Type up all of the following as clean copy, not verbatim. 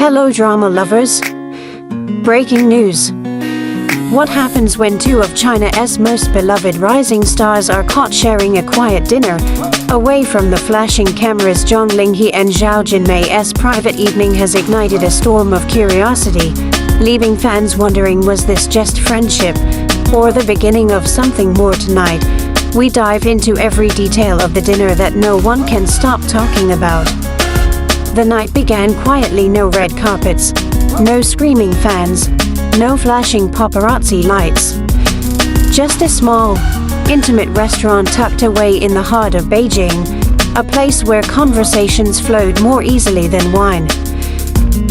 Hello drama lovers! Breaking news. What happens when two of China's most beloved rising stars are caught sharing a quiet dinner? Away from the flashing cameras, Linghe and Zhao Jinmai's private evening has ignited a storm of curiosity, leaving fans wondering, was this just friendship, or the beginning of something more? Tonight, we dive into every detail of the dinner that no one can stop talking about. The night began quietly. No red carpets, no screaming fans, no flashing paparazzi lights. Just a small, intimate restaurant tucked away in the heart of Beijing, a place where conversations flowed more easily than wine.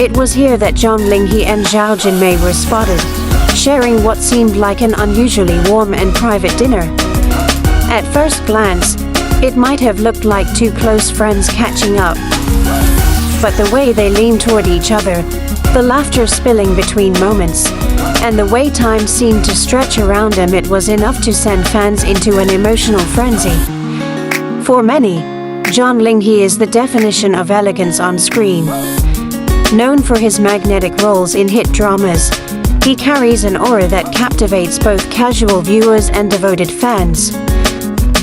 It was here that Linghe and Zhao Jinmai were spotted, sharing what seemed like an unusually warm and private dinner. At first glance, it might have looked like two close friends catching up. But the way they leaned toward each other, the laughter spilling between moments, and the way time seemed to stretch around them, it was enough to send fans into an emotional frenzy. For many, Linghe is the definition of elegance on screen. Known for his magnetic roles in hit dramas, he carries an aura that captivates both casual viewers and devoted fans.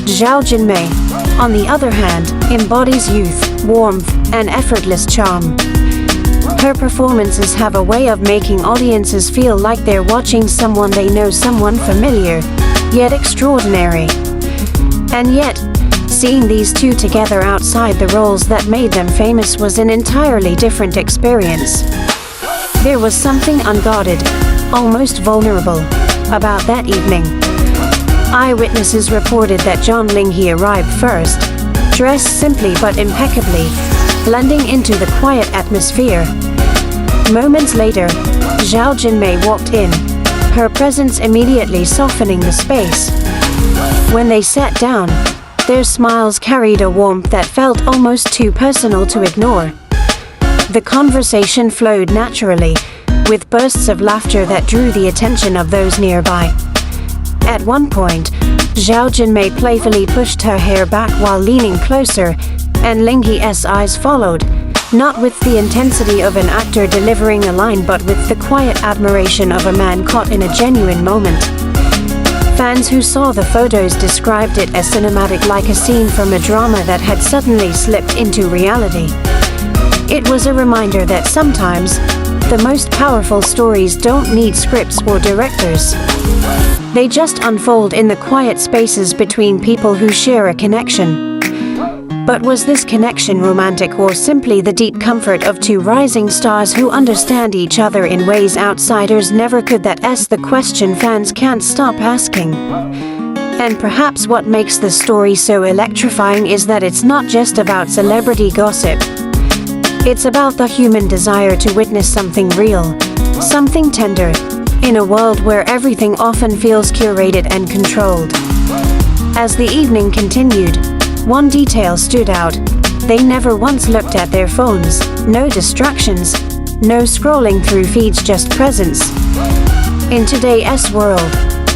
Zhao Jinmai, on the other hand, embodies youth, warmth, and effortless charm. Her performances have a way of making audiences feel like they're watching someone they know, someone familiar, yet extraordinary. And yet, seeing these two together outside the roles that made them famous was an entirely different experience. There was something unguarded, almost vulnerable, about that evening. Eyewitnesses reported that Linghe arrived first, dressed simply but impeccably, blending into the quiet atmosphere. Moments later, Zhao Jinmai walked in, her presence immediately softening the space. When they sat down, their smiles carried a warmth that felt almost too personal to ignore. The conversation flowed naturally, with bursts of laughter that drew the attention of those nearby. At one point, Zhao Jinmai playfully pushed her hair back while leaning closer, and Linghe's eyes followed, not with the intensity of an actor delivering a line but with the quiet admiration of a man caught in a genuine moment. Fans who saw the photos described it as cinematic, like a scene from a drama that had suddenly slipped into reality. It was a reminder that sometimes, the most powerful stories don't need scripts or directors. They just unfold in the quiet spaces between people who share a connection. But was this connection romantic, or simply the deep comfort of two rising stars who understand each other in ways outsiders never could? That's the question fans can't stop asking. And perhaps what makes the story so electrifying is that it's not just about celebrity gossip. It's about the human desire to witness something real, something tender, in a world where everything often feels curated and controlled. As the evening continued, one detail stood out. They never once looked at their phones. No distractions, no scrolling through feeds, just presence. In today's world,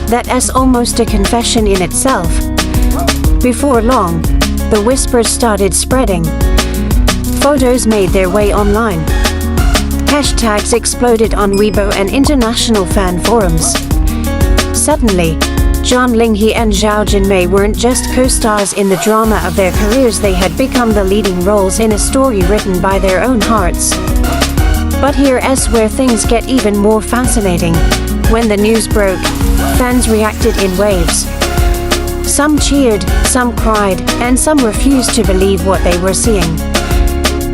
that's almost a confession in itself. Before long, the whispers started spreading. Photos made their way online. Hashtags exploded on Weibo and international fan forums. Suddenly, Linghe and Zhao Jinmai weren't just co-stars in the drama of their careers, they had become the leading roles in a story written by their own hearts. But here's where things get even more fascinating. When the news broke, fans reacted in waves. Some cheered, some cried, and some refused to believe what they were seeing.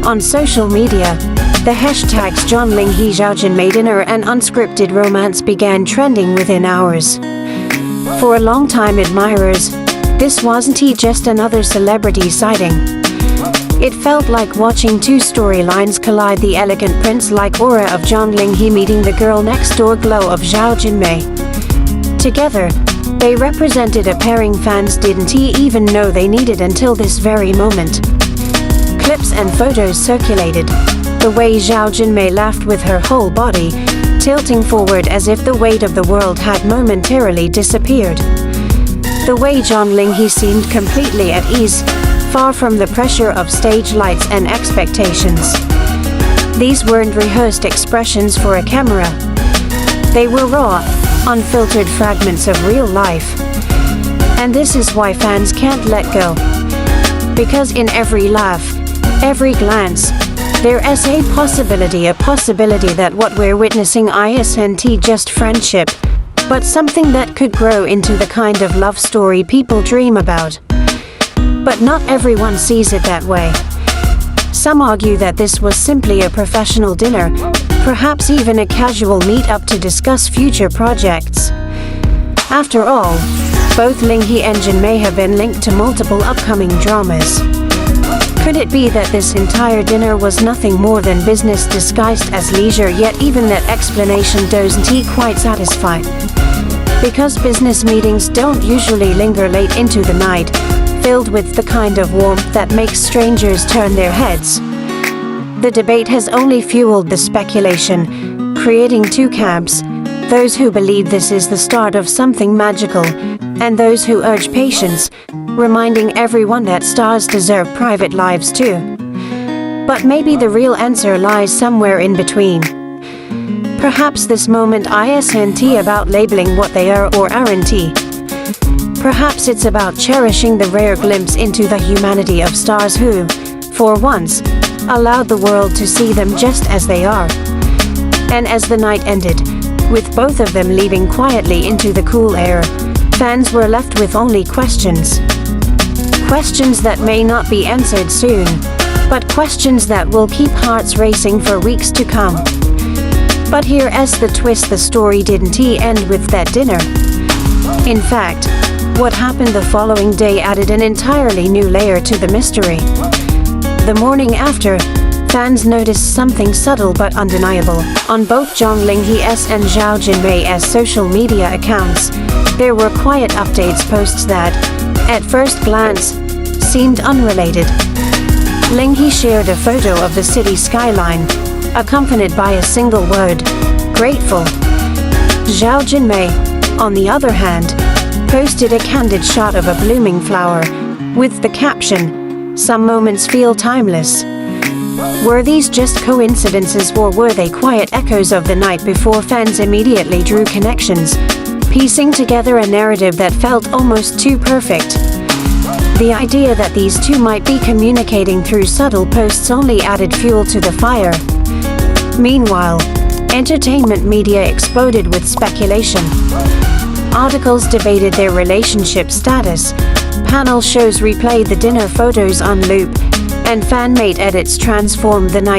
On social media, the hashtags Linghe Zhao Jinmai dinner and unscripted romance began trending within hours. For a long time, admirers, this wasn't just another celebrity sighting. It felt like watching two storylines collide, the elegant prince-like aura of Linghe meeting the girl next door glow of Zhao Jinmai. Together, they represented a pairing fans didn't even know they needed until this very moment. Clips and photos circulated. The way Zhao Jinmai laughed with her whole body, tilting forward as if the weight of the world had momentarily disappeared. The way Linghe seemed completely at ease, far from the pressure of stage lights and expectations. These weren't rehearsed expressions for a camera. They were raw, unfiltered fragments of real life. And this is why fans can't let go. Because in every laugh, every glance, there is a possibility that what we're witnessing isn't just friendship, but something that could grow into the kind of love story people dream about. But not everyone sees it that way. Some argue that this was simply a professional dinner, perhaps even a casual meet-up to discuss future projects. After all, both Linghe and Jinmai have been linked to multiple upcoming dramas. Could it be that this entire dinner was nothing more than business disguised as leisure, yet even that explanation doesn't quite satisfy? Because business meetings don't usually linger late into the night, filled with the kind of warmth that makes strangers turn their heads. The debate has only fueled the speculation, creating two camps: those who believe this is the start of something magical, and those who urge patience, reminding everyone that stars deserve private lives too. But maybe the real answer lies somewhere in between. Perhaps this moment isn't about labeling what they are or aren't. Perhaps it's about cherishing the rare glimpse into the humanity of stars who, for once, allowed the world to see them just as they are. And as the night ended, with both of them leaving quietly into the cool air, fans were left with only questions. Questions that may not be answered soon, but questions that will keep hearts racing for weeks to come. But here's the twist: the story didn't end with that dinner. In fact, what happened the following day added an entirely new layer to the mystery. The morning after, fans noticed something subtle but undeniable. On both Zhang Linghe's and Zhao Jinmai's social media accounts, there were quiet updates posts that, at first glance, seemed unrelated. Linghe shared a photo of the city skyline, accompanied by a single word: grateful. Zhao Jinmai, on the other hand, posted a candid shot of a blooming flower, with the caption, "Some moments feel timeless." Were these just coincidences, or were they quiet echoes of the night before? Fans immediately drew connections, piecing together a narrative that felt almost too perfect. The idea that these two might be communicating through subtle posts only added fuel to the fire. Meanwhile, entertainment media exploded with speculation. Articles debated their relationship status, panel shows replayed the dinner photos on loop, and fan-made edits transformed the night.